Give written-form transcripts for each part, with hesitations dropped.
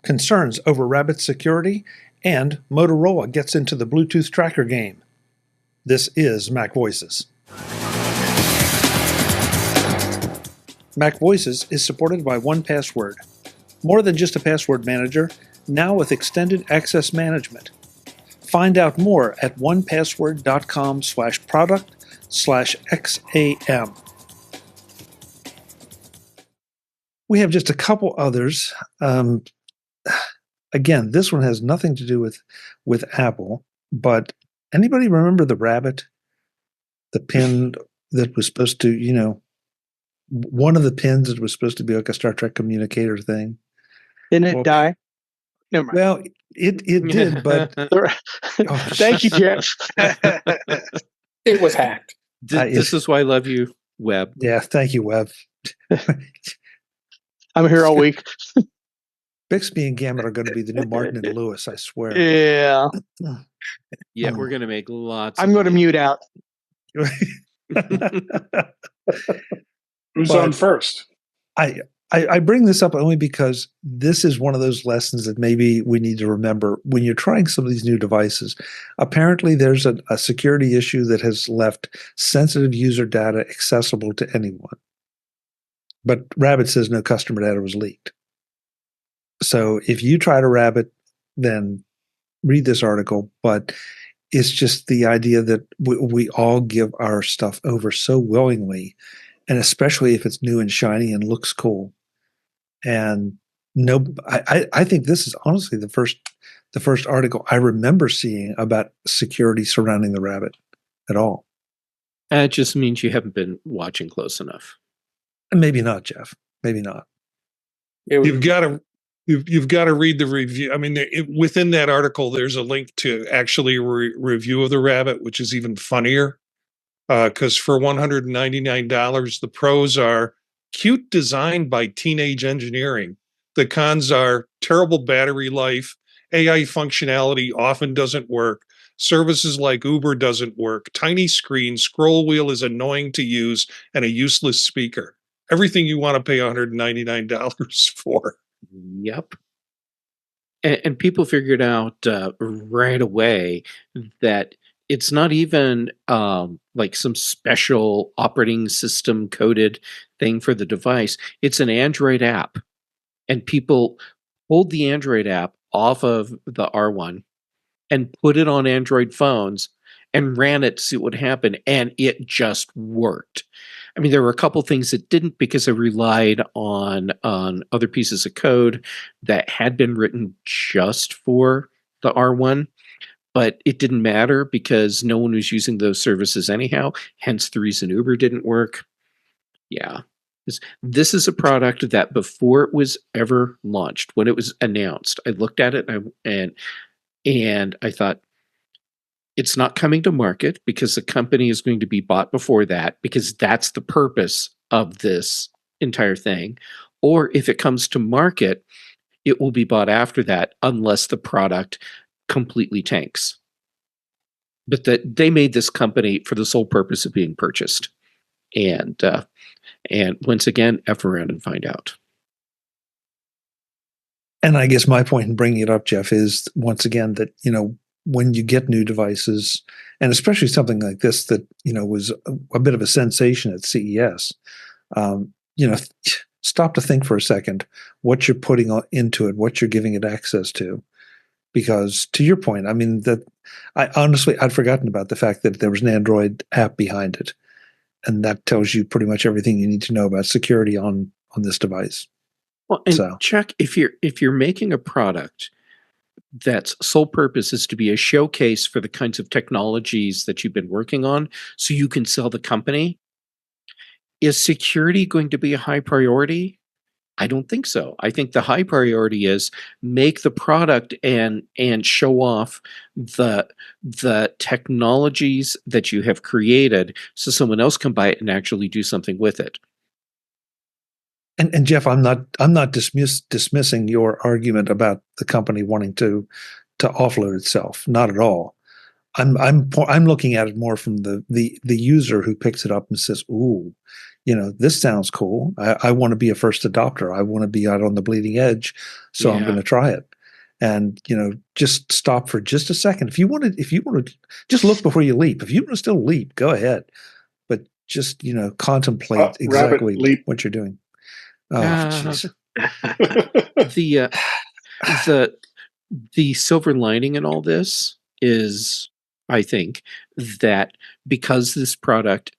concerns over Rabbit security, and Motorola gets into the Bluetooth tracker game. This is MacVoices. MacVoices is supported by 1Password. More than just a password manager, now with extended access management. Find out more at onepassword.com/product/XAM. We have just a couple others. Again, this one has nothing to do with Apple, but anybody remember the Rabbit? The pin that was supposed to, one of the pins that was supposed to be like a Star Trek communicator thing. Didn't it die? Never mind. Well, it did, but thank you, Jeff. It was hacked. This is why I love you, Webb. Yeah, thank you, Webb. I'm here all week. Bixby and Gamet are going to be the new Martin and Lewis, I swear. Yeah. Yeah, we're going to make lots. I'm going to mute out. Who's on first? I bring this up only because this is one of those lessons that maybe we need to remember when you're trying some of these new devices. Apparently, there's a security issue that has left sensitive user data accessible to anyone. But Rabbit says no customer data was leaked. So if you try to Rabbit, then read this article. But it's just the idea that we all give our stuff over so willingly, and especially if it's new and shiny and looks cool. And I think this is honestly the first article I remember seeing about security surrounding the Rabbit at all. It just means you haven't been watching close enough. Maybe not, Jeff. Maybe not. You've got to read the review. I mean, within that article, there's a link to actually a review of the Rabbit, which is even funnier. Because for $199, the pros are cute design by teenage engineering. The cons are terrible battery life, AI functionality often doesn't work, services like Uber doesn't work, tiny screen, scroll wheel is annoying to use, and a useless speaker. Everything you want to pay $199 for. Yep. And people figured out right away that it's not even like some special operating system coded thing for the device. It's an Android app. And people pulled the Android app off of the R1 and put it on Android phones and ran it to see what would happen. And it just worked. I mean, there were a couple things that didn't because I relied on other pieces of code that had been written just for the R1. But it didn't matter because no one was using those services anyhow. Hence the reason Uber didn't work. Yeah. This is a product that before it was ever launched, when it was announced, I looked at it and I thought, it's not coming to market because the company is going to be bought before that, because that's the purpose of this entire thing. Or if it comes to market, it will be bought after that unless the product completely tanks. But that they made this company for the sole purpose of being purchased. And once again, F around and find out. And I guess my point in bringing it up, Jeff, is once again that, when you get new devices, and especially something like this that, was a bit of a sensation at CES, stop to think for a second what you're putting into it, what you're giving it access to. Because to your point, I mean, I'd forgotten about the fact that there was an Android app behind it. And that tells you pretty much everything you need to know about security on this device. Well, and Chuck, if you're making a product that's sole purpose is to be a showcase for the kinds of technologies that you've been working on so you can sell the company, is security going to be a high priority? I don't think so. I think the high priority is make the product and show off the technologies that you have created so someone else can buy it and actually do something with it. And Jeff, I'm not dismissing your argument about the company wanting to offload itself. Not at all. I'm looking at it more from the user who picks it up and says, "Ooh, this sounds cool. I want to be a first adopter. I want to be out on the bleeding edge. So I'm going to try it. And, just stop for just a second. If you want to just look before you leap. If you want to still leap, go ahead. But just, contemplate exactly what you're doing. Oh, jeez. The silver lining in all this is, I think, that because this product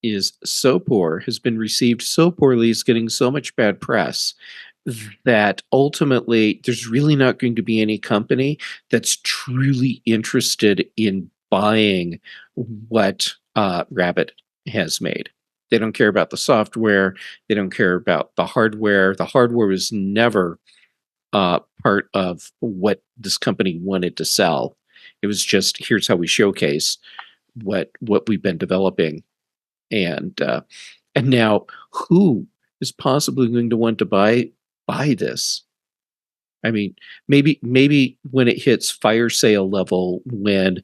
is so poor, has been received so poorly, is getting so much bad press, that ultimately there's really not going to be any company that's truly interested in buying what Rabbit has made. They don't care about the software. They don't care about the hardware. The hardware was never part of what this company wanted to sell. It was just, here's how we showcase what we've been developing. And now who is possibly going to want to buy this? I mean, maybe when it hits fire sale level, when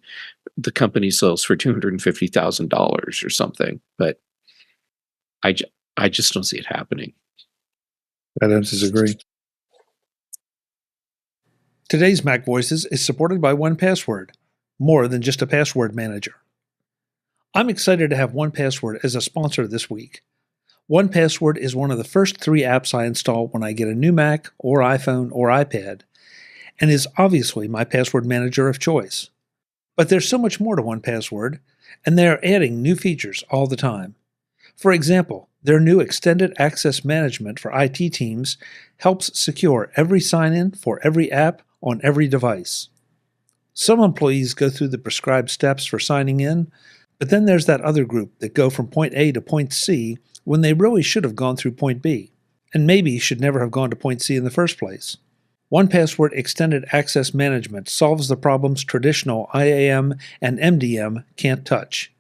the company sells for $250,000 or something, but I just don't see it happening. I don't disagree. Today's Mac Voices is supported by 1Password, more than just a password manager. I'm excited to have 1Password as a sponsor this week. 1Password is one of the first 3 apps I install when I get a new Mac or iPhone or iPad, and is obviously my password manager of choice. But there's so much more to 1Password, and they are adding new features all the time. For example, their new extended access management for IT teams helps secure every sign-in for every app on every device. Some employees go through the prescribed steps for signing in, but then there's that other group that go from point A to point C when they really should have gone through point B, and maybe should never have gone to point C in the first place. 1Password Extended Access Management solves the problems traditional IAM and MDM can't touch.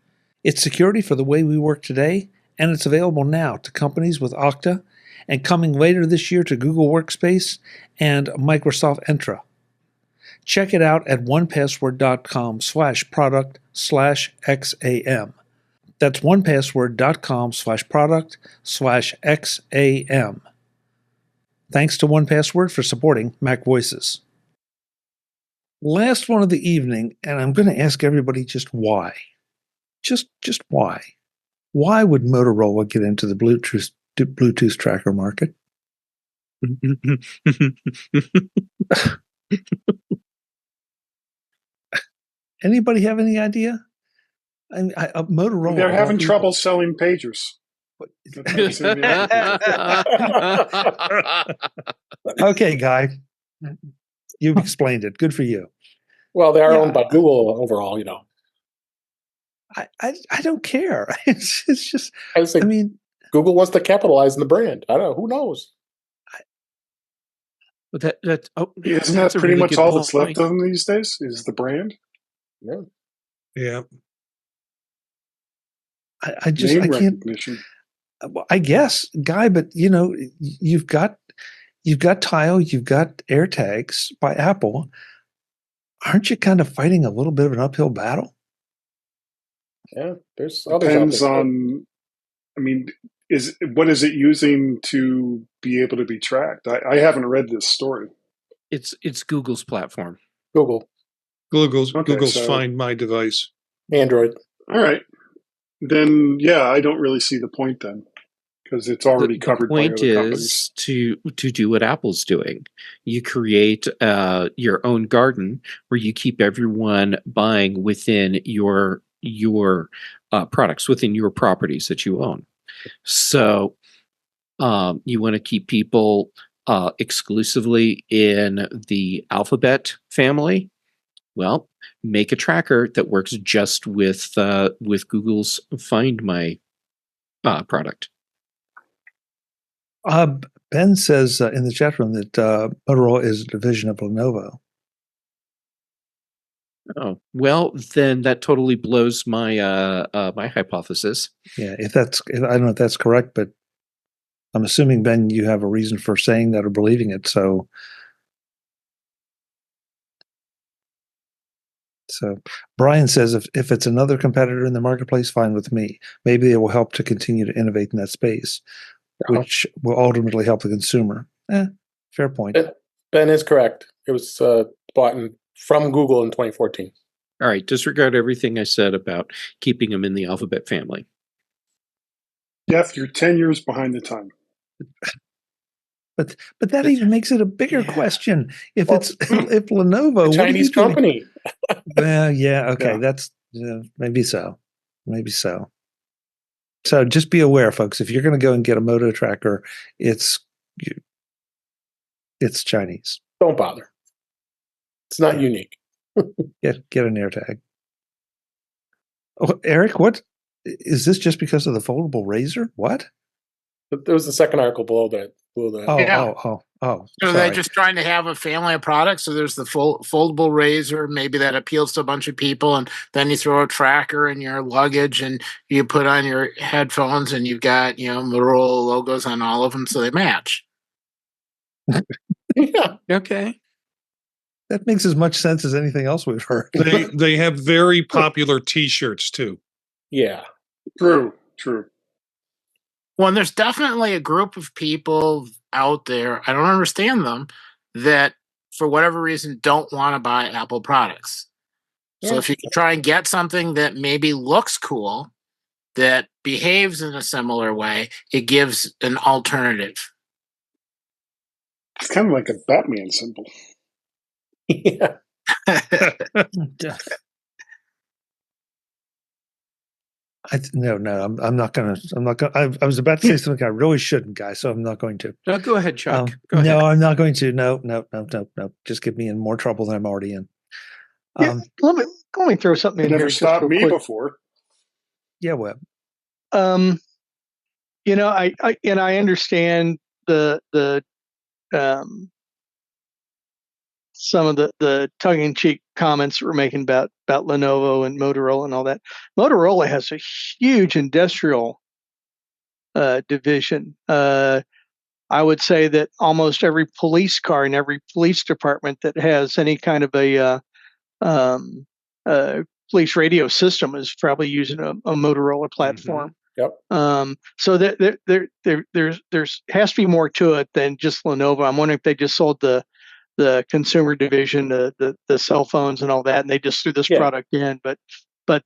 It's security for the way we work today, and it's available now to companies with Okta, and coming later this year to Google Workspace and Microsoft Entra. Check it out at onepassword.com/product/XAM. That's onepassword.com/product/XAM. Thanks to 1Password for supporting Mac Voices. Last one of the evening, and I'm going to ask everybody just why. Just why? Why would Motorola get into the Bluetooth tracker market? Anybody have any idea? Motorola. They're having trouble selling pagers. Okay, Guy. You've explained it. Good for you. Well, they are owned by Google overall, I don't care. It's just, I mean, Google wants to capitalize on the brand. I don't know. Who knows? But isn't that pretty much all that's left of them these days? Is the brand? Yeah. I can't. I guess, Guy, but you've got Tile, you've got AirTags by Apple. Aren't you kind of fighting a little bit of an uphill battle? Yeah, there's depends on. I mean, what is it using to be able to be tracked? I haven't read this story. It's Google's platform. Google's Find My Device. Android. All right. Then I don't really see the point then, because it's already covered by other companies. The point is to do what Apple's doing. You create your own garden where you keep everyone buying within your products, within your properties that you own. So you want to keep people exclusively in the Alphabet family. Well, make a tracker that works just with Google's Find My product. Ben says in the chat room that Motorola is a division of Lenovo. Oh, well, then that totally blows my my hypothesis. Yeah, I don't know if that's correct, but I'm assuming, Ben, you have a reason for saying that or believing it. So So Brian says if it's another competitor in the marketplace, fine with me. Maybe it will help to continue to innovate in that space, which will ultimately help the consumer. Fair point. Ben is correct. It was bought from Google in 2014. All right, disregard everything I said about keeping them in the Alphabet family. Jeff, you're 10 years behind the time. But that even makes it a bigger question. If Lenovo, a Chinese company. Well, yeah, okay, yeah. That's maybe so. So just be aware, folks. If you're going to go and get a Moto tracker, it's Chinese. Don't bother. It's not unique. Get an AirTag. Oh, Eric, what is this? Just because of the foldable razor? What? There was the second article below that. Oh. So they're just trying to have a family of products. So there's the foldable razor, maybe that appeals to a bunch of people, and then you throw a tracker in your luggage, and you put on your headphones, and you've got Motorola logos on all of them, so they match. Yeah. Okay. That makes as much sense as anything else we've heard. They have very popular T-shirts too. Yeah. True. Well, and there's definitely a group of people out there, I don't understand them, that for whatever reason don't want to buy Apple products. Yeah. So if you can try and get something that maybe looks cool, that behaves in a similar way, it gives an alternative. It's kind of like a Batman symbol. Yeah. No, I'm not gonna. I was about to say something I really shouldn't, guys. So I'm not going to. No, go ahead, Chuck. Go ahead. No, I'm not going to. No. Just get me in more trouble than I'm already in. Let me throw something in here. Never stopped me quick. Before. Yeah, Webb. I understand the some of the tongue-in-cheek comments that we're making about Lenovo and Motorola and all that. Motorola has a huge industrial division. I would say that almost every police car in every police department that has any kind of a police radio system is probably using a Motorola platform. Mm-hmm. Yep. So there's has to be more to it than just Lenovo. I'm wondering if they just sold the consumer division, the cell phones and all that, and they just threw this product in. But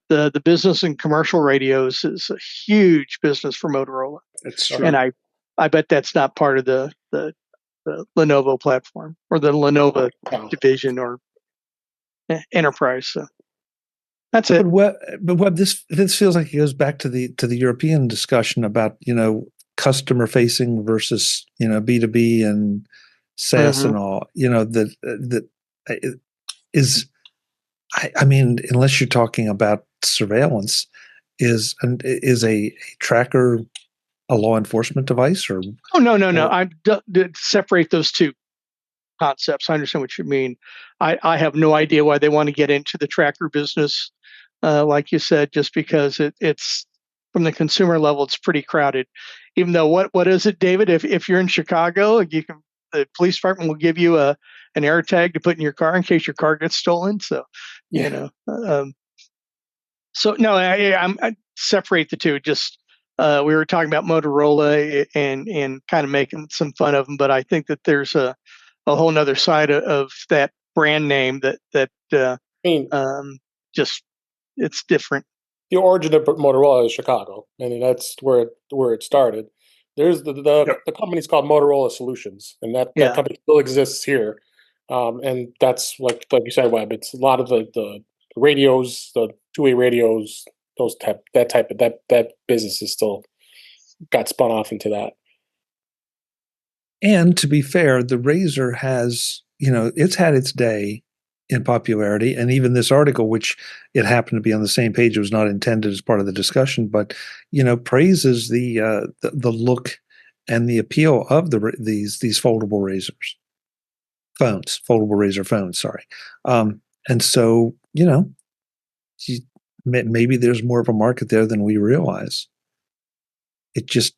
the business and commercial radios is a huge business for Motorola. It's true. And I bet that's not part of the Lenovo platform or the Lenovo division or enterprise. So that's it. But Webb, this feels like it goes back to the European discussion about customer facing versus B2B and SaaS and all. That is. I mean, unless you're talking about surveillance, is a tracker a law enforcement device or? Oh no! I separate those two concepts. I understand what you mean. I have no idea why they want to get into the tracker business, like you said, just because it's from the consumer level, it's pretty crowded. Even though what is it, David? If you're in Chicago, the police department will give you an AirTag to put in your car in case your car gets stolen. So, so no, I separate the two. Just we were talking about Motorola and kind of making some fun of them, but I think that there's a whole nother side of that brand name that just it's different. The origin of Motorola is Chicago, and that's where it started. There's the company's called Motorola Solutions, and that company still exists here. And that's like you said, Webb. It's a lot of the radios, the two-way radios, that business is still got spun off into that. And to be fair, the Razor has, it's had its day in popularity. And even this article, which it happened to be on the same page, it was not intended as part of the discussion, but, praises the look and the appeal of these foldable foldable Razor phones, sorry. And so, maybe there's more of a market there than we realize. They just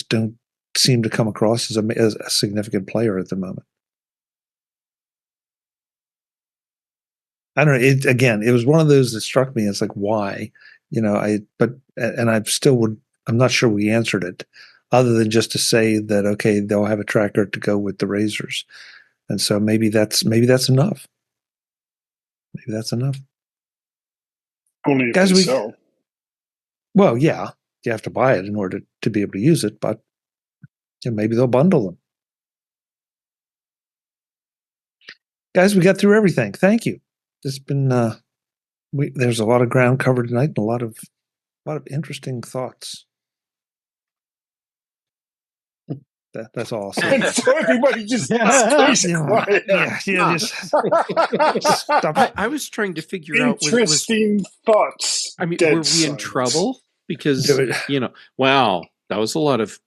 don't seem to come across as a significant player at the moment. I don't know. It was one of those that struck me. It's like, why? I'm not sure we answered it other than just to say that, okay, they'll have a tracker to go with the razors. And so maybe that's enough. Maybe that's enough. Only if they sell. Well, yeah, you have to buy it in order to be able to use it, but maybe they'll bundle them. Guys, we got through everything. Thank you. It's been there's a lot of ground covered tonight and a lot of interesting thoughts. That's all I'll say. So everybody just stays quiet. Just stop. I was trying to figure out interesting thoughts. I mean, were we in trouble? Because wow, that was a lot of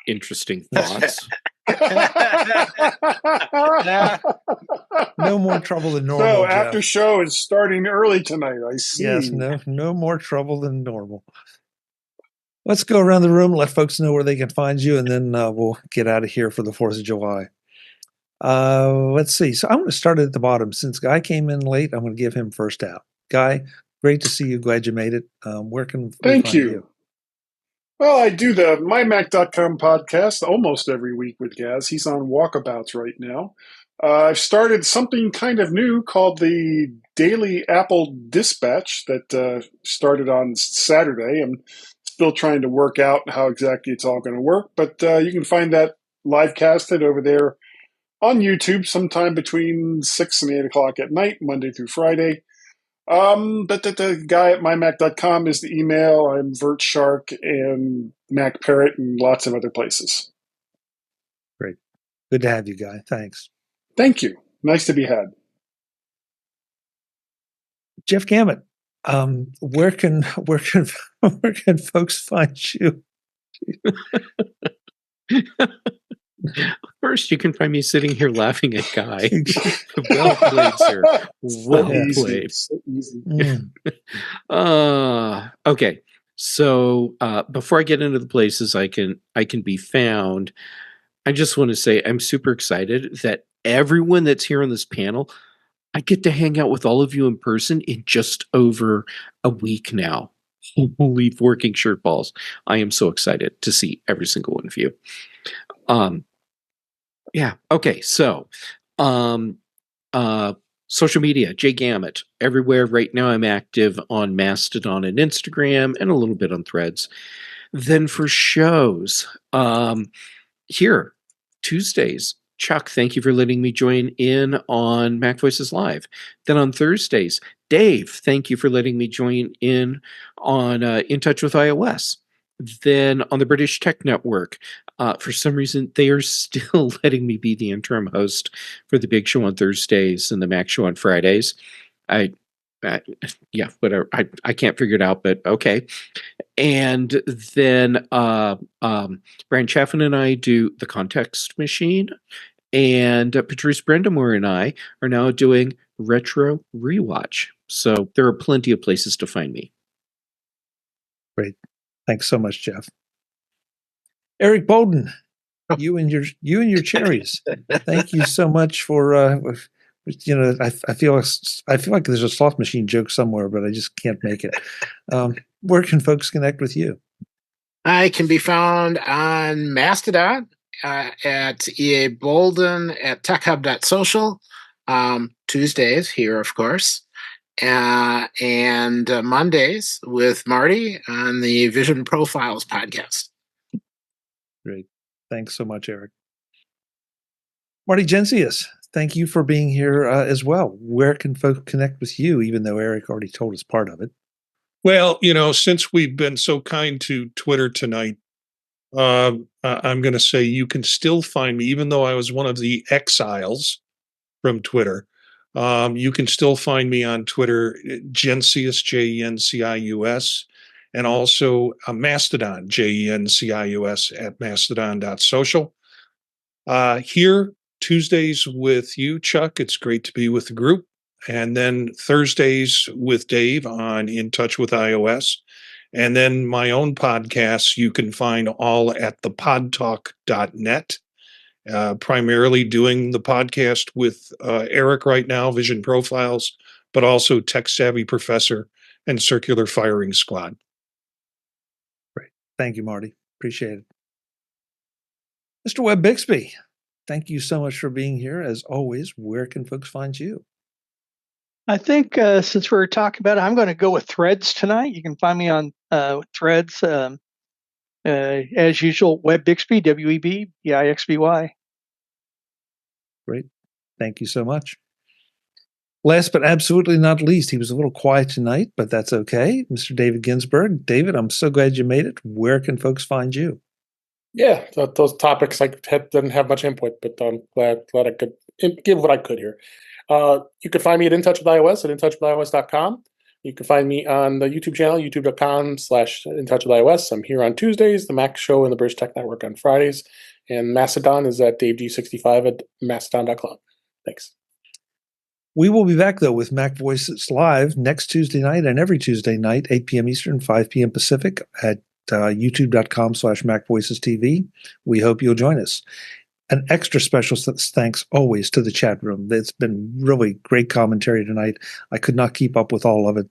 interesting thoughts. No more trouble than normal. So after show is starting early tonight. I see. Yes, no more trouble than normal. Let's go around the room, let folks know where they can find you, and then we'll get out of here for the 4th of July. Let's see. So I'm going to start at the bottom. Since Guy came in late, I'm going to give him first out. Guy, great to see you. Glad you made it. Where can we find you? Well, I do the mymac.com podcast almost every week with Gaz. He's on walkabouts right now. I've started something kind of new called the Daily Apple Dispatch that started on Saturday. I'm still trying to work out how exactly it's all going to work, but you can find that live casted over there on YouTube sometime between 6 and 8 o'clock at night, Monday through Friday. But the guy at mymac.com is the email. I'm Vert Shark and Mac Parrot and lots of other places. Great. Good to have you, Guy. Thanks. Thank you. Nice to be had. Jeff Gamet, where can folks find you? First, you can find me sitting here laughing at Guy. Well played, sir. Well played. So easy. Okay. So before I get into the places I can be found, I just want to say I'm super excited that everyone that's here on this panel, I get to hang out with all of you in person in just over a week now. Holy working shirt balls. I am so excited to see every single one of you. Yeah. Okay. So, social media, Jay Gamet, everywhere. Right now I'm active on Mastodon and Instagram and a little bit on Threads. Then for shows, here, Tuesdays, Chuck, thank you for letting me join in on MacVoices Live. Then on Thursdays, Dave, thank you for letting me join in on In Touch with iOS. Then on the British Tech Network, for some reason, they are still letting me be the interim host for the Big Show on Thursdays and the Mac Show on Fridays. Yeah, whatever. I can't figure it out, but okay. And then Brian Chaffin and I do The Context Machine, and Patrice Brendamore and I are now doing Retro Rewatch. So there are plenty of places to find me. Great. Thanks so much, Jeff. Eric Bolden, you and your cherries. Thank you so much for I feel like there's a slot machine joke somewhere, but I just can't make it. Where can folks connect with you? I can be found on Mastodon at EA Bolden at techhub.social. Tuesdays here, of course. And Mondays with Marty on the Vision Profiles podcast. Great. Thanks so much, Eric. Marty Jencius, thank you for being here as well. Where can folks connect with you, even though Eric already told us part of it? Well, since we've been so kind to Twitter tonight, I'm going to say you can still find me, even though I was one of the exiles from Twitter. You can still find me on Twitter, Jencius, Jencius, and also Mastodon, Jencius at mastodon.social. Here, Tuesdays with you, Chuck. It's great to be with the group. And then Thursdays with Dave on In Touch with iOS. And then my own podcasts you can find all at thepodtalk.net. Primarily doing the podcast with Eric right now, Vision Profiles, but also Tech Savvy Professor and Circular Firing Squad. Great. Thank you, Marty. Appreciate it. Mr. Webb Bixby, thank you so much for being here. As always, where can folks find you? I think since we're talking about it, I'm going to go with Threads tonight. You can find me on Threads, as usual, Webb Bixby, WEBBIXBY. Great. Thank you so much. Last but absolutely not least, he was a little quiet tonight, but that's okay. Mr. David Ginsburg. David, I'm so glad you made it. Where can folks find you? Yeah, those topics I didn't have much input, but I'm glad I could give what I could here. You can find me at In Touch with iOS at intouchwithios.com. You can find me on the YouTube channel, youtube.com/intouchwithios. I'm here on Tuesdays, the Mac Show and the British Tech Network on Fridays, and Mastodon is at DaveG65 at mastodon.club. Thanks. We will be back, though, with MacVoices Live next Tuesday night and every Tuesday night, 8 p.m. Eastern, 5 p.m. Pacific at youtube.com/MacVoicesTV. We hope you'll join us. An extra special thanks always to the chat room. It's been really great commentary tonight. I could not keep up with all of it,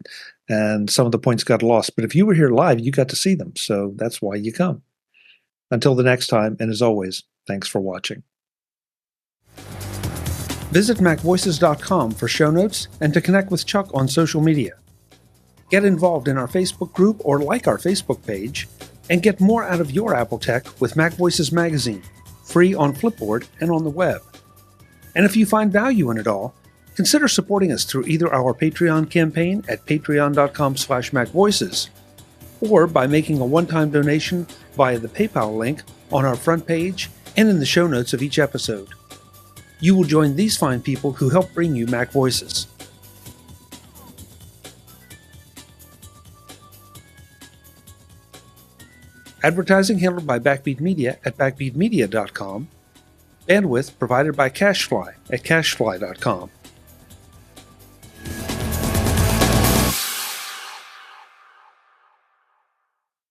and some of the points got lost. But if you were here live, you got to see them, so that's why you come. Until the next time, and as always, thanks for watching. Visit MacVoices.com for show notes and to connect with Chuck on social media. Get involved in our Facebook group or like our Facebook page, and get more out of your Apple tech with MacVoices Magazine, free on Flipboard and on the web. And if you find value in it all, consider supporting us through either our Patreon campaign at patreon.com/MacVoices or by making a one-time donation via the PayPal link on our front page and in the show notes of each episode. You will join these fine people who help bring you Mac Voices. Advertising handled by Backbeat Media at backbeatmedia.com. Bandwidth provided by CacheFly at cachefly.com.